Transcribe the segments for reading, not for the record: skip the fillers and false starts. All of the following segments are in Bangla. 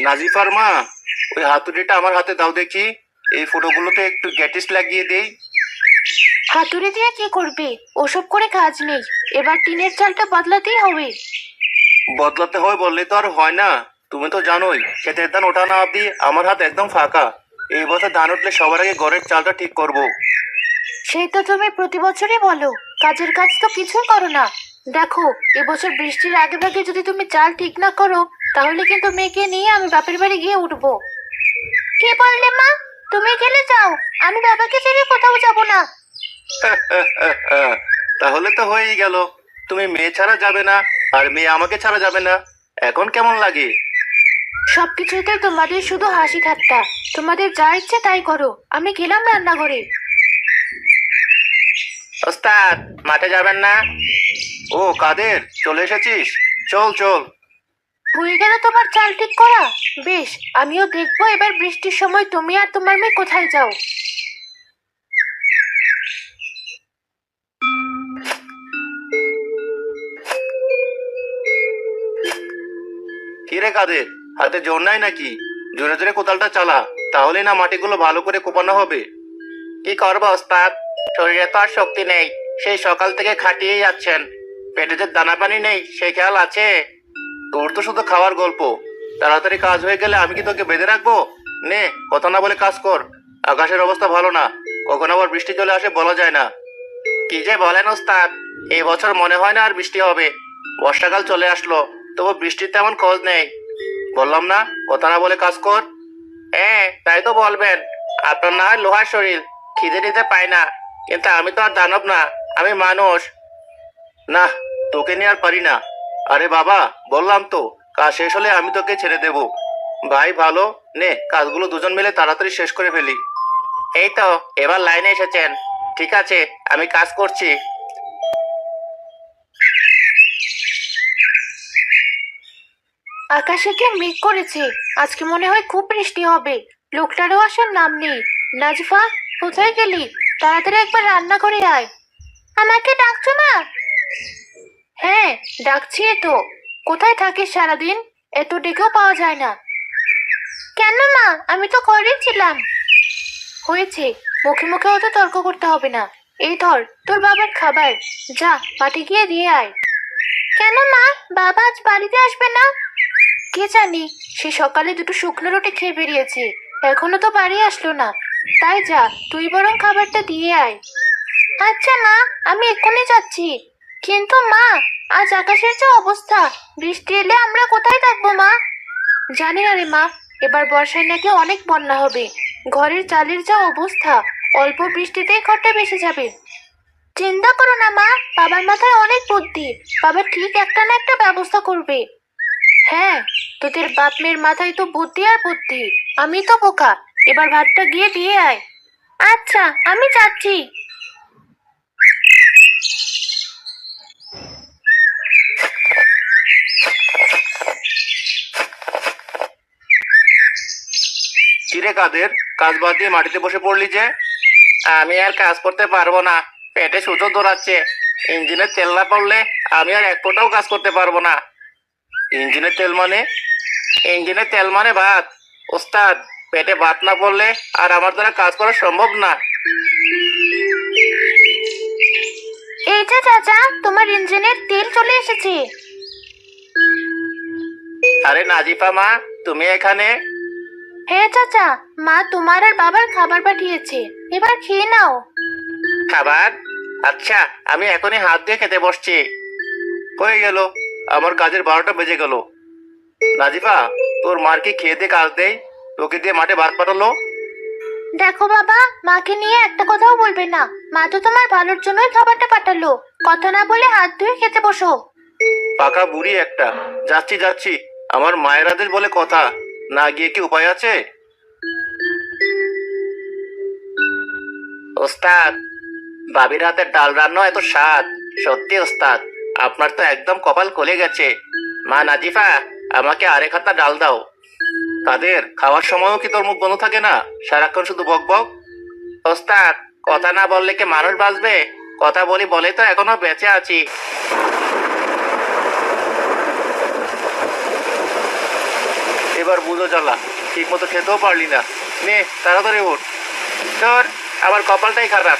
নাজিফার মা, ওই হাতুড়িটা আমার হাতে দাও দেখি। এই ফুটোগুলোতে একটু গ্যাটিস লাগিয়ে দেই। হাতুড়ি দিয়ে কি করবে? ওসব করে কাজ নেই। এবার টিনের চালটা বদলাতেই হবে। বদলাতে হয় বললে তো আর হয় না। তুমি তো জানোই, ক্ষেতের ধান ওঠা না অব্দি আমার হাত একদম ফাঁকা। এই বছর ধান উঠলে সবার আগে ঘরের চালটা ঠিক করব। সেই তো তুমি প্রতি বছরই বলো, কাজের কাজ তো কিছুই করো না। দেখো, এবছর বৃষ্টির আগে ভাগে যদি তুমি চাল ঠিক না করো, তাহলে কিন্তু মেয়েকে নিয়ে আমি বাপের বাড়ি গিয়ে উঠবো। কে বললে মা? তুমি গেলে যাও, আমি বাবাকে ছেড়ে কোথাও যাব না। তাহলে তো হয়েই গেল। তুমি মেয়ে ছাড়া যাবে না, আর মেয়ে আমাকে ছাড়া যাবে না। এখন কেমন লাগে? সবকিছুতে তোমাদের শুধু হাসি ঠাট্টা। তোমাদের যা ইচ্ছে তাই করো, আমি গেলাম রান্নাঘরে। ওস্তাদ, মাঠে যাবেন না? ও কাদের, চলে এসেছিস? চল চল। হয়ে গেল তোমার চাল ঠিক করা? বেশ, আমিও দেখবো এবার বৃষ্টির সময় তুমি আর তোমার মেয়ে কোথায় যাও। কিরে কাদের, হাতে জোর নাই নাকি? জোরে জোরে কোদালটা চালা, তাহলে না মাটিগুলো ভালো করে কোপানো হবে। কি করবো ওস্তাদ, শরীরে তো আর শক্তি নেই। সেই সকাল থেকে খাটিয়েই যাচ্ছেন। পেটে যে দানা পানি নেই সেই খেয়াল আছে? তোর তো শুধু খাওয়ার গল্প। তাড়াতাড়ি কাজ হয়ে গেলে আমি কি তোকে বেঁধে রাখবো? নে, কথা না বলে কাজ কর। আকাশের অবস্থা ভালো না, কখন আবার বৃষ্টি চলে আসে বলা যায় না। কি যে বলেন ওস্তাদ, এই বছর মনে হয় না আর বৃষ্টি হবে। বর্ষাকাল চলে আসলো, তবু বৃষ্টির তেমন খোঁজ নেই। বললাম না, কথা না বলে কাজ কর। হ্যাঁ, তাই তো বলবেন। আপনার না হয় লোহার শরীর, খিদে দিতে পায় না, কিন্তু আমি তো আর দানব না, আমি মানুষ। না, তোকে নিয়ে আর পারি না। আরে বাবা, বললাম তো, কাজ শেষ হলে আমি তোকে ছেড়ে দেব। ভাই ভালো, নে কাজগুলো দুজন মিলে তাড়াতাড়ি শেষ করে ফেলি। এই তো, এবার লাইনে এসেছেন। ঠিক আছে, আমি কাজ করছি। আকাশে কি মেঘ করেছে? আজকে মনে হয় খুব বৃষ্টি হবে। লোকটারও আসার নাম নেই। নাজফা, কোথায় গেলি? তাড়াতাড়ি একবার রান্না করে আয়। আমাকে ডাকছো মা? হ্যাঁ, ডাকছি তো। কোথায় থাকিস সারাদিন? এত ডেকেও পাওয়া যায় না। কেন মা, আমি তো ঘরেই ছিলাম। হয়েছে, মুখে মুখে অত তর্ক করতে হবে না। এই ধর তোর বাবার খাবার, যা মাঠে গিয়ে দিয়ে আয়। কেন মা, বাবা আজ বাড়িতে আসবে না? কে জানি, সে সকালে দুটো শুকনো রুটি খেয়ে বেরিয়েছে, এখনো তো বাড়ি আসলো না। তাই যা, তুই বরং খাবারটা দিয়ে আয়। আচ্ছা মা, আমি এক্ষুনি যাচ্ছি। কিন্তু মা, আজ আকাশের যে অবস্থা, বৃষ্টি এলে আমরা কোথায় থাকবো মা? জানি না রে মা, এবার বর্ষায় নাকি অনেক বন্যা হবে। ঘরের চালের যা অবস্থা, অল্প বৃষ্টিতেই ঘরটা ভেসে যাবে। চিন্তা করো না মা, বাবার মাথায় অনেক বুদ্ধি। বাবা ঠিক একটা না একটা ব্যবস্থা করবে। হ্যাঁ, তোদের বাপ মেয়ের মাথায় তো বুদ্ধি আর বুদ্ধি। আমি তো বোকা। এবার ভাতটা গিয়ে দিয়ে আয়। আচ্ছা, আমি যাচ্ছি। কিরে কাদের, কাজ বাদ দিয়ে মাটিতে বসে পড়লি যে? আমি আর কাজ করতে পারবো না, পেটে সুতো দৌড়াচ্ছে। ইঞ্জিনের তেল না পড়লে আমি আর এক ফোঁটাও কাজ করতে পারবো না। ইঞ্জিনের তেল মানে? ইঞ্জিনের তেল মানে ভাত। ওস্তাদ, পেটে ভাত না পড়লে আর আমার দ্বারা কাজ করা সম্ভব না। এই যে চাচা, তোমার ইঞ্জিনের তেল চলে এসেছে। আরে নাজিফা মা, তুমি এখানে? হ্যাঁ চাচা, মা তোমার আর বাবার খাবার পাঠিয়েছে, এবার খেয়ে নাও। খাবার? আচ্ছা, আমি এখনই হাত দিয়ে খেতে বসছি। হয়ে গেল, আমার কাজের 12টা বেজে গেল। নাজিফা, তোর মার কি খেয়ে দিয়ে কাজ দেয়? তোকে দিয়ে মাঠে ভাত পাঠালো? দেখো বাবা, মাকে নিয়ে একটা কথাও বলবে না। মা তো তোমার ভালোর জন্যই খাবারটা পাঠালো। কথা না বলে হাত ধুয়ে খেতে বসো। পাকা বুড়ি একটা। যাচ্ছি যাচ্ছি, আমার মায়ের আদেশ বলে কথা, না গিয়ে কি উপায় আছে? ওস্তাদ, ভাবির হাতের ডাল রান্না এত স্বাদ। সত্যি ওস্তাদ, আপনার তো একদম কপাল খুলে গেছে। মা নাজিফা, আমাকে আরেক হাতা ডাল দাও। তাদের খাওয়ার সময়ও কি তোর মুখ বন্ধ থাকে না? সারাক্ষণ শুধু বক বক। ওস্তাদ, কথা না বললে কি মানুষ বাঁচবে? কথা বলি বলে তো এখনো বেঁচে আছি। এবার এবার বুঝো জ্বালা, ঠিক মতো খেতেও পারলি না। নে তাড়াতাড়ি ওঠ। ধর, আমার কপালটাই খারাপ।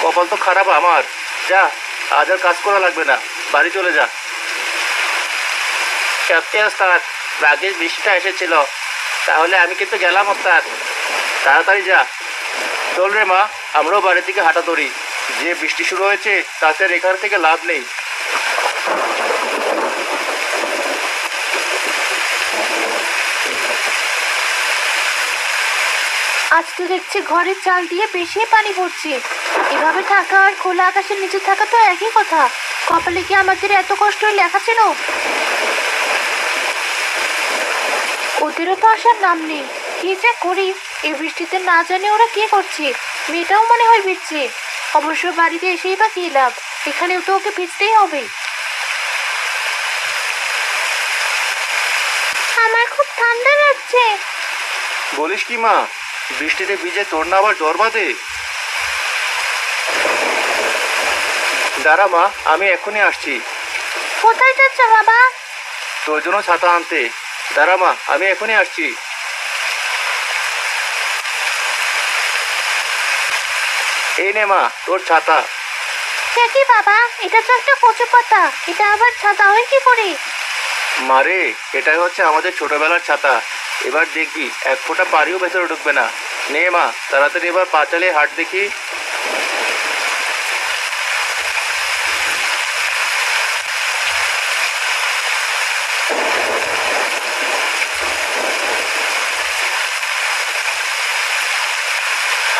কপাল তো খারাপ আমার। যা, আজ আর কাজ করা লাগবে না, বাড়ি চলে যা। সত্যি ওস্তাদ, ভাগ্যিস বৃষ্টিটা এসেছিল, তাহলে আমি কিন্তু গেলাম ওস্তাদ। তাড়াতাড়ি যা। চল রে মা, আমরাও বাড়ির দিকে হাঁটা ধরি। যে বৃষ্টি শুরু হয়েছে তাতে আর এখান থেকে লাভ নেই। আজ তো দেখছি ঘরের চাল দিয়ে বেশি পানি পড়ছে। এভাবে থাকা আর খোলা আকাশের নিচে থাকা তো একই কথা। কপালে কি আমাদের এত কষ্ট লেখা ছিল? ওদেরও তো আসার নাম নেই। কি যে করি, এই বৃষ্টিতে না জানি ওরা কি করছে। মেয়েটাও মনে হয় ভিজছে। অবশ্য বাড়িতে এসেই বা কি লাভ, এখানেও তো ওকে ভিজতেই হবে। আমার খুব ঠান্ডা লাগছে। বলিস কি মা, বৃষ্টিতে ভিজে তোর না আবার জ্বর বাঁধে? দাঁড়া মা, আমি এখনই আসছি। কোথায় যাচ্ছ বাবা? তোর জন্য ছাতা আনতে। দাঁড়া মা, আমি এখনই আসছি। এই নে মা, তোর ছাতা। সে কি বাবা, এটা তো একটা কচু পাতা, এটা আবার ছাতা হয় কি করে? মারে, এটাই হচ্ছে আমাদের ছোটবেলার ছাতা। এবার দেখবি এক ফোঁটা পানিও ভেতরে ঢুকবে না। নে মা, তাড়াতাড়ি এবার পা চালিয়ে হাঁট দেখি।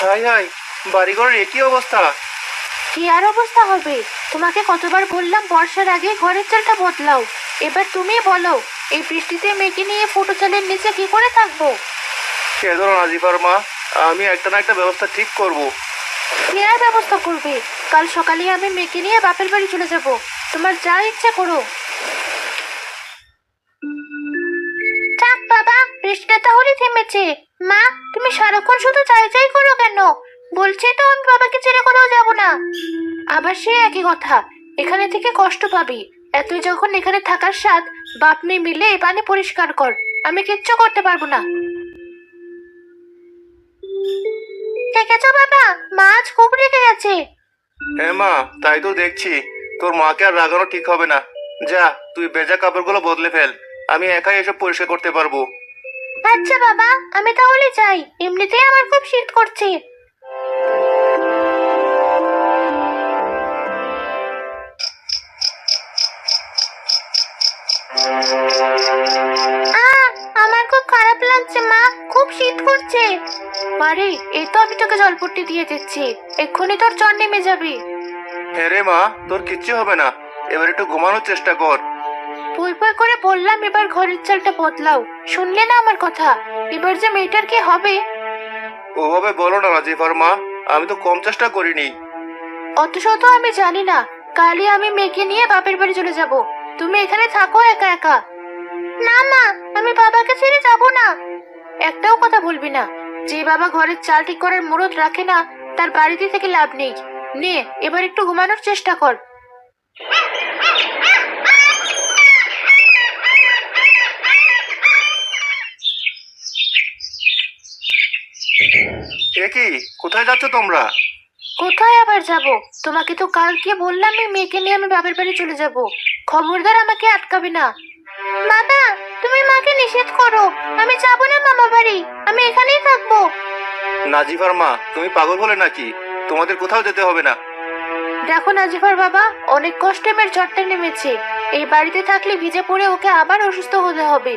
হাই হাই, বাড়িঘরের একই অবস্থা। কি আর অবস্থা হবে? তোমাকে কতবার বললাম বর্ষার আগে ঘরের চালটা বদলাও। এবার তুমি বলো, এই বৃষ্টিতে মেয়েকে নিয়ে ফুটো চালের নিচে কি করে থাকবো? সে ধরো নাজিফার মা, আমি একটা না একটা ব্যবস্থা ঠিক করব। কি আর ব্যবস্থা করবে? কাল সকালে আমি মেয়েকে নিয়ে বাপের বাড়ি চলে যাব। তোমার যা ইচ্ছা করো। থাক বাবা, বৃষ্টিটা তাহলে থেমেছে। মা, তুমি সারাক্ষণ শুধু চাই চাই করো কেন? বলছি তো আমি বাবাকে ছেড়ে কোথাও যাব না। আবার সে একই কথা, এখানে থেকে কষ্ট পাবি। এতই যখন এখানে থাকার স্বাদ, বাপ মেয়ে মিলে এই পানি পরিষ্কার কর। আমি কিচ্ছু করতে পারবো না। দেখেছো বাবা, মা আজ খুব রেগে গেছে। হ্যাঁ মা, তাই তো দেখছি। তোর মাকে আর রাগানো ঠিক হবে না। যা, তুই ভেজা কাপড়গুলো বদলে ফেল, আমি একাই এসব পরিষ্কার করতে পারবো। আচ্ছা বাবা, আমি তাহলে যাই, এমনিতেই আমার খুব শীত করছে। আমার খুব খারাপ লাগছে মা, খুব শীত করছে। মারে, এই তো আমি তোকে জলপট্টি দিয়ে দিচ্ছি, এক্ষুনি তোর জ্বর নেমে যাবে। হ্যাঁ রে মা, তোর কিচ্ছু হবে না। এবার একটু ঘুমানোর চেষ্টা কর। বই বই করে বললাম এবার ঘরের চালটা বদলাও, শুনলে না আমার কথা। এবার যে মেয়েটার কি হবে? ওভাবে বলো না নাজিফার মা, আমি তো কম চেষ্টা করিনি। অত শত আমি জানি না। কালই আমি মেয়েকে নিয়ে বাপের বাড়ি চলে যাব। তুমি এখানে থাকো একা একা। না মা, আমি বাবাকে ছেড়ে যাব না। একটাও কথা বলবি না। যে বাবা ঘরের চাল ঠিক করার মুরত রাখে না, তার বাড়িতে থেকে লাভ নেই। নে, এবার একটু ঘুমানোর চেষ্টা কর। এ কি, কোথায় যাচ্ছ তোমরা? কোথায় আবার যাব? তোমাকে তো কালকে বললাম এই মেয়েকে নিয়ে আমি বাপের বাড়ি চলে যাব। খবরদার আমাকে আটকাবি না। বাবা, তুমি মাকে নিষেধ করো। আমি যাব না মামা বাড়ি, আমি এখানেই থাকবো। নাজিফার মা, তুমি পাগল হলে নাকি? তোমাদের কোথাও যেতে হবে না। দেখো নাজিফার বাবা, অনেক কষ্টে মেয়ের জ্বরটা নেমেছে। এই বাড়িতে থাকলে ভিজে পড়ে ওকে আবার অসুস্থ হতে হবে।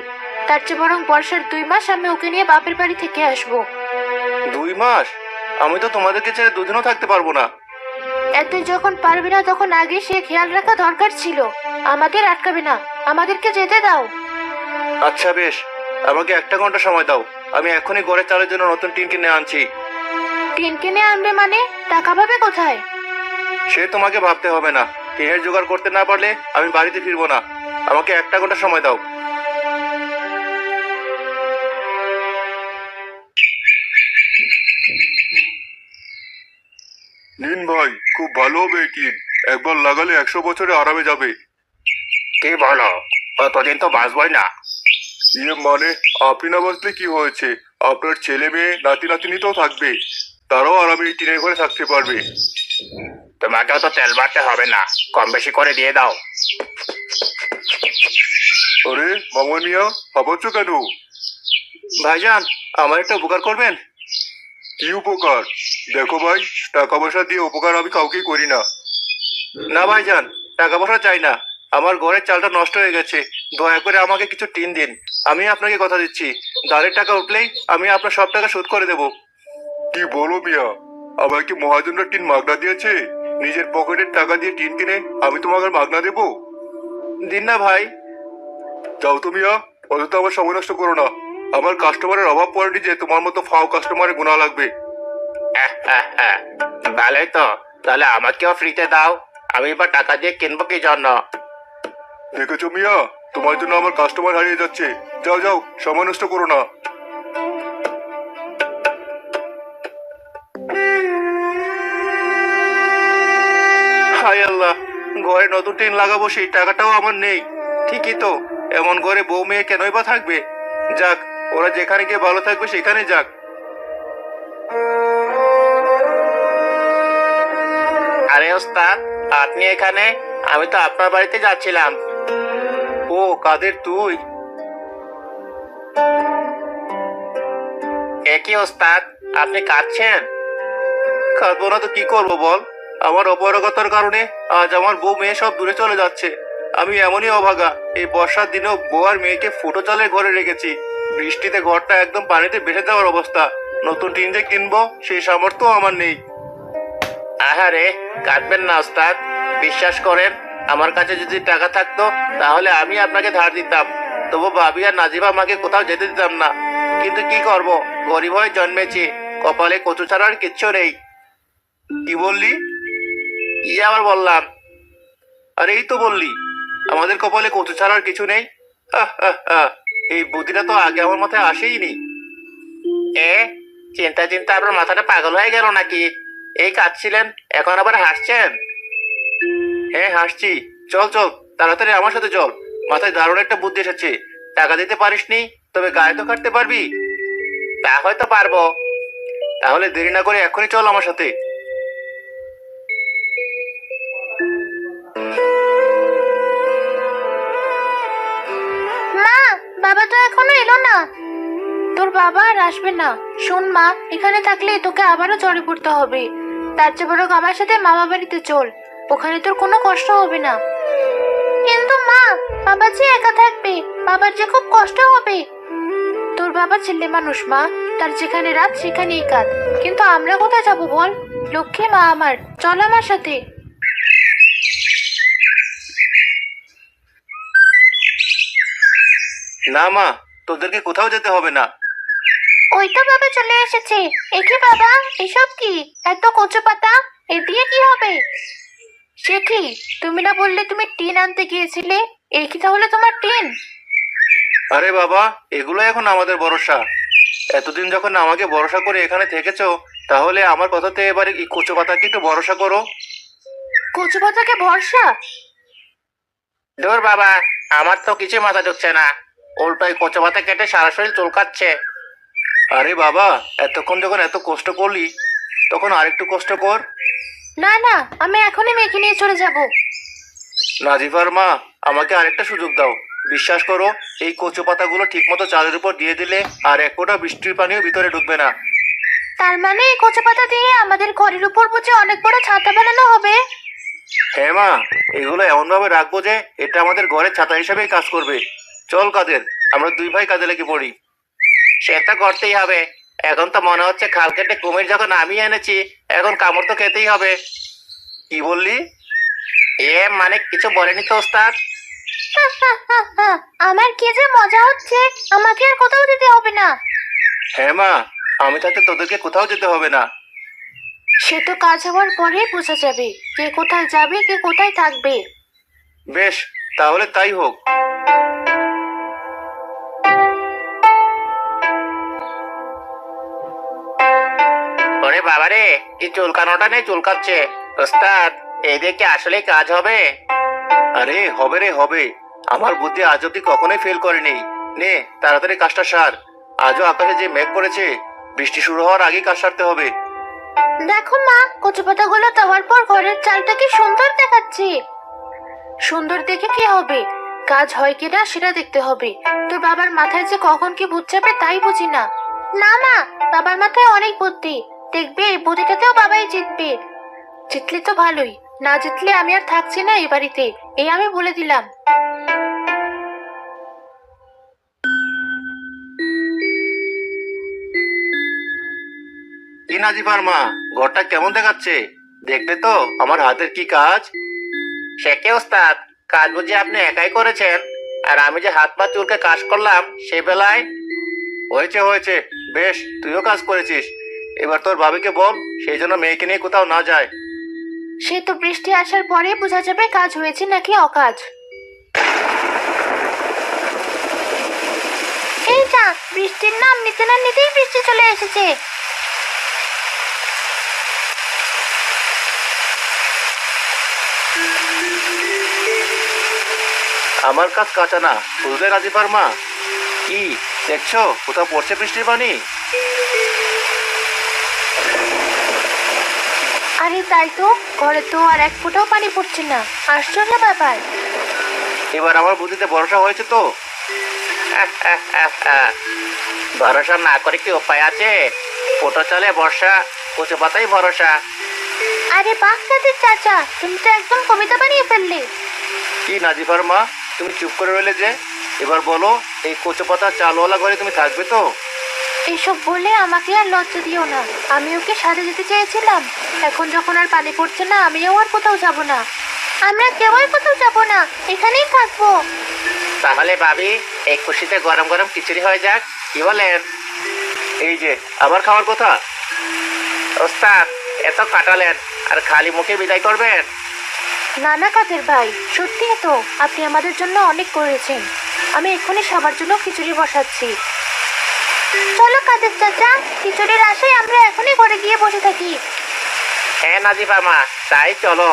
তার চেয়ে বরং বর্ষার 2 মাস আমি ওকে নিয়ে বাপের বাড়ি থেকে আসবো। 2 মাস? আমি তো তোমাদেরকে ছেড়ে দুদিনও থাকতে পারবো না। এতই যখন পারবি না, তখন আগে সে খেয়াল রাখা দরকার ছিল। আমাদের আটকাবে না, আমাদেরকে যেতে দাও। আচ্ছা বেশ, আমাকে 1 ঘন্টা সময় দাও। আমি এখনই ঘরে চালের জন্য নতুন টিন কিনে আনছি। টিন কিনে আনবে মানে? টাকা পাবে কোথায়? সে তোমাকে ভাবতে হবে না। টিনের জোগাড় করতে না পারলে আমি বাড়িতে ফিরবো না। আমাকে 1 ঘন্টা সময় দাও। নিন ভাই, খুব ভালো হবে এই টিন। একবার লাগালে 100 বছরে আরামে যাবে। কি বলো? কতদিন তো বাঁচবই না। মানে আপনি না বসলে কি হয়েছে? আপনার ছেলে মেয়ে নাতি নাতনি তো থাকবে, তারাও আরামে এই টিনের ঘরে থাকতে পারবে। তোমাকেও তো তেল মারতে হবে না, কম বেশি করে দিয়ে দাও। আরে মামুন মিয়া, ভাবাচ্ছ কেন? ভাইজান, আমার একটা উপকার করবেন? কি উপকার? দেখো ভাই, টাকা পয়সা দিয়ে উপকার আমি কাউকেই করি না। না ভাইজান, টাকা পয়সা চাই না। আমার ঘরের চালটা নষ্ট হয়ে গেছে, দয়া করে আমাকে কিছু টিন দিন। আমি আপনাকে কথা দিচ্ছি, দাঁড়ের টাকা উঠলেই আমি আপনার সব টাকা শোধ করে দেবো। কি বলো মিয়া? আমার কি মহাজনরা টিন মাগনা দিয়েছে? নিজের পকেটের টাকা দিয়ে টিন কিনে আমি তোমাকে মাগনা দেবো? দিন না ভাই। যাও তো মিয়া, অযথা আমার সময় নষ্ট করো না। আমার কাস্টমারের অভাব পড়েনি যে তোমার মতো ফাও কাস্টমারের গুণা লাগবে। ভালোই তো, তাহলে আমাকেও ফ্রিতে দাও। আমি এবার টাকা দিয়ে কিনবো কি জন্য? দেখেছো মিয়া, তোমার জন্য আমার কাস্টমার হারিয়ে যাচ্ছে। যাও যাও, সময় নষ্ট করো না। হায় আল্লাহ, ঘরে নতুন টিন লাগাবো সেই টাকাটাও আমার নেই। ঠিকই তো, এমন ঘরে বউ মেয়ে কেনই বা থাকবে? যাক, ওরা যেখানে গিয়ে ভালো থাকবে সেখানে যাক। আরে ওস্তাদ, আপনি এখানে? আমি তো আপনার বাড়িতে যাচ্ছিলাম। ও কাদের তুই? একই ওস্তাদ, আপনি কাঁদছেন? কাঁদবো না তো কি করবো বল? আমার অপারগতার কারণে আজ আমার বউ মেয়ে সব দূরে চলে যাচ্ছে। আমি এমনই অভাগা, এই বর্ষার দিনেও বউ আর মেয়েকে ফুটো চালের ঘরে রেখেছি। বৃষ্টিতে ঘরটা একদম পানিতে ভেসে দেওয়ার অবস্থা। নতুন টিন যে কিনবো সেই সামর্থ্য আমার নেই। আহারে, কাঁদবেন না ওস্তাদ, বিশ্বাস করেন, আমার কাছে যদি টাকা থাকতো তাহলে আমি আপনাকে ধার দিতাম। তবু ভাবি আর নাজিবা আমাকে কোথাও যেতে দিতাম না। কিন্তু কি করব, গরিব হয়ে জন্মেছি, কপালে কচু ছাড়া আর কিচ্ছু নেই। কি বললি? কি আবার বললাম? আরে এই তো বললি, আমাদের কপালে কচু ছাড়া আর কিছু নেই। আহ, আহ, আহ, এই বুদ্ধিটা তো আগে আমার মাথায় আসেইনি। এ, চিন্তা চিন্তা আপনার মাথাটা পাগল হয়ে গেল নাকি? এই কাঁদছিলেন, এখন আবার হাসছেন? হ্যাঁ হাসছি। চল চল, তাড়াতাড়ি আমার সাথে চল। মাথায় দারুণ একটা বুদ্ধি এসেছে। টাকা দিতে পারিসনি, তবে গায়ে তো কাটতে পারবি। তা হয়তো পারবো। তাহলে দেরি না করে এখনই চল আমার সাথে। মা, বাবা তো এখনো এলো না। তোর বাবা আর আসবে না। শোন মা, এখানে থাকলে তোকে আবারও জ্বরে পড়তে হবে। তার চেয়ে বরং আমার সাথে মামা বাড়িতে চল, ওখানে তোর কোনো কষ্ট হবে না। কিন্তু মা, বাবা যে একা থাকবে, বাবার যে খুব কষ্ট হবে। তোর বাবা ছেলে মানুষ মা, তার যেখানে রাত সেখানেই কাজ। কিন্তু আমরা কোথায় যাবো বল? লক্ষ্মী মা আমার, চল আমার সাথে। না মা, তোদেরকে কোথাও যেতে হবে না। ওই তো বাবা চলে এসেছে। এ কি বাবা, এসব কি? এত কচু পাতা, এ দিয়ে কি হবে? সে কি, তুমি না বললে তুমি টিন আনতে গিয়েছিলে? এই কি তাহলে তোমার টিন? আরে বাবা, এগুলো এখন আমাদের ভরসা। এতদিন যখন আমাকে ভরসা করে এখানে থেকেছো, তাহলে আমার কথাতে এবারে এই কচু পাতাকে একটু ভরসা করো। কচু পাতাকে ভরসা? ধুর বাবা, আমার তো কিছু মাথা ঢুকছে না। উল্টোই কচু পাতা কেটে সারা শরীর চুলকাচ্ছে। আরে বাবা, এতক্ষণ যখন এত কষ্ট করলি, তখন আরেকটু কষ্ট কর। না না, আমি এখনই মেখে নিয়ে চলে যাব। নাজিফার মা, আমাকে আরেকটা সুযোগ দাও। বিশ্বাস করো, এই কচু পাতাগুলো ঠিক মতো চালের উপর দিয়ে দিলে আর এক ফোঁটা বৃষ্টির পানিও ভিতরে ঢুকবে না। তার মানে এই কচু পাতা দিয়ে আমাদের ঘরের উপর বুঝি অনেক বড় ছাতা বানানো হবে? হ্যাঁ মা, এগুলো এমন ভাবে রাখবো যে এটা আমাদের ঘরের ছাতা হিসেবেই কাজ করবে। চল কাদের, আমরা দুই ভাই কাজে লেগে পড়ি। সেটা করতেই হবে। এখন তো মনে হচ্ছে খাল কেটে কুমির যখন আমি এনেছি, এখন কামড় তো খেতেই হবে। কি বললি? মানে কিছু বলেনি তো ওস্তাদ। আমার কি যে মজা হচ্ছে, আমাকে আর কোথাও যেতে হবে না। হ্যাঁ মা, আমি থাকতে তোদেরকে কোথাও যেতে হবে না। সে তো কাজ হওয়ার পরেই বোঝা যাবে কে কোথায় যাবে, কে কোথায় থাকবে। বেশ, তাহলে তাই হোক। ওরে বাবারে, কি চুলকানোটা নেই চুলকাচ্ছে। ওস্তাদ, এই দিয়ে কি আসলে কাজ হবে? আরে হবে রে হবে। আমার বুদ্ধি আজ অব্দি কখনোই ফেল করেনি। নে তাড়াতাড়ি কাজটা সার। আজও আকাশে যে মেঘ করেছে, বৃষ্টি শুরু হওয়ার আগেই কাজ সারতে হবে। দেখো মা, কচু পাতাগুলো দেওয়ার পর ঘরের চালটা কি সুন্দর দেখাচ্ছে। সুন্দর দেখে কি হবে, কাজ হয় কিনা সেটা দেখতে হবে। তোর বাবার মাথায় যে কখন কি ভূত চাপে তাই বুঝি না। না মা, বাবার মাথায় অনেক বুদ্ধি। দেখবে এই বুদ্ধিটাতেও বাবাই জিতবে। জিতলে তো ভালোই, না জিতলে আমি আর থাকছি না এই বাড়িতে, এই আমি বলে দিলাম। কি নাজিফার মা, ঘরটা কেমন দেখাচ্ছে? দেখলে তো আমার হাতের কি কাজ। সে কি ওস্তাদ, কাজ বুঝি আপনি একাই করেছেন? আর আমি যে হাত পা চুলকে কাজ করলাম সে বেলায়। হয়েছে হয়েছে, বেশ তুইও কাজ করেছিস। এবার তোর ভাবিকে বল সেই জন্য মেয়েকে নিয়ে কোথাও না যায়। সে তো বৃষ্টি আসার পরে বোঝা যাবে কাজ হয়েছে নাকি অকাজ। এই যা, বৃষ্টির নাম নিতে না নিতেই বৃষ্টি চলে এসেছে। আমার কাজ কাঁচা না, বুঝলে নাজিফার মা? কি দেখছো, কোথাও পড়ছে বৃষ্টির পানি? আরে তাই তো, ঘরে তো আর এক ফোঁটাও পানি পড়ছে না। আশ্চর্য ব্যাপার। এবার আমার বুদ্ধিতে ভরসা হয়েছে তো। ভরসা না করে কি উপায় আছে? ফোটো চলে বর্ষা, কচু পাতাই ভরসা। আরে বাহ কাদের চাচা, তুমি তো একদম কবিতা বানিয়ে ফেললে। কি নাজিফার মা, তুমি চুপ করে রইলে যে? এবার বলো, এই কচু পাতা চালওয়ালা ঘরে তুমি থাকবে তো? এইসব বলে আমাকে আর লজ্জা দিও না। আমি ওকে সাথে যেতে চেয়েছিলাম, এখন যখন আর পানি পড়ছে না আমিও আর কোথাও যাব না। আমরা কেউই কোথাও যাব না, এখানেই থাকবো। তাহলে ভাবি, এই খুশিতে গরম গরম খিচুড়ি হয়ে যাক, কি বলেন? এই যে আবার খাওয়ার কথা। ওস্তাদ, এত কাটালেন আর খালি মুখে বিদায় করবেন? না না কাদের ভাই, সত্যি তো আপনি আমাদের জন্য অনেক করেছেন। আমি এক্ষুনি সবার জন্য খিচুড়ি বসাচ্ছি। চলো কাদের চাচা, খিচুড়ির আশায় আমরা এখনই ঘরে গিয়ে বসে থাকি। হ্যাঁ নাজিফা মা, তাই চলো।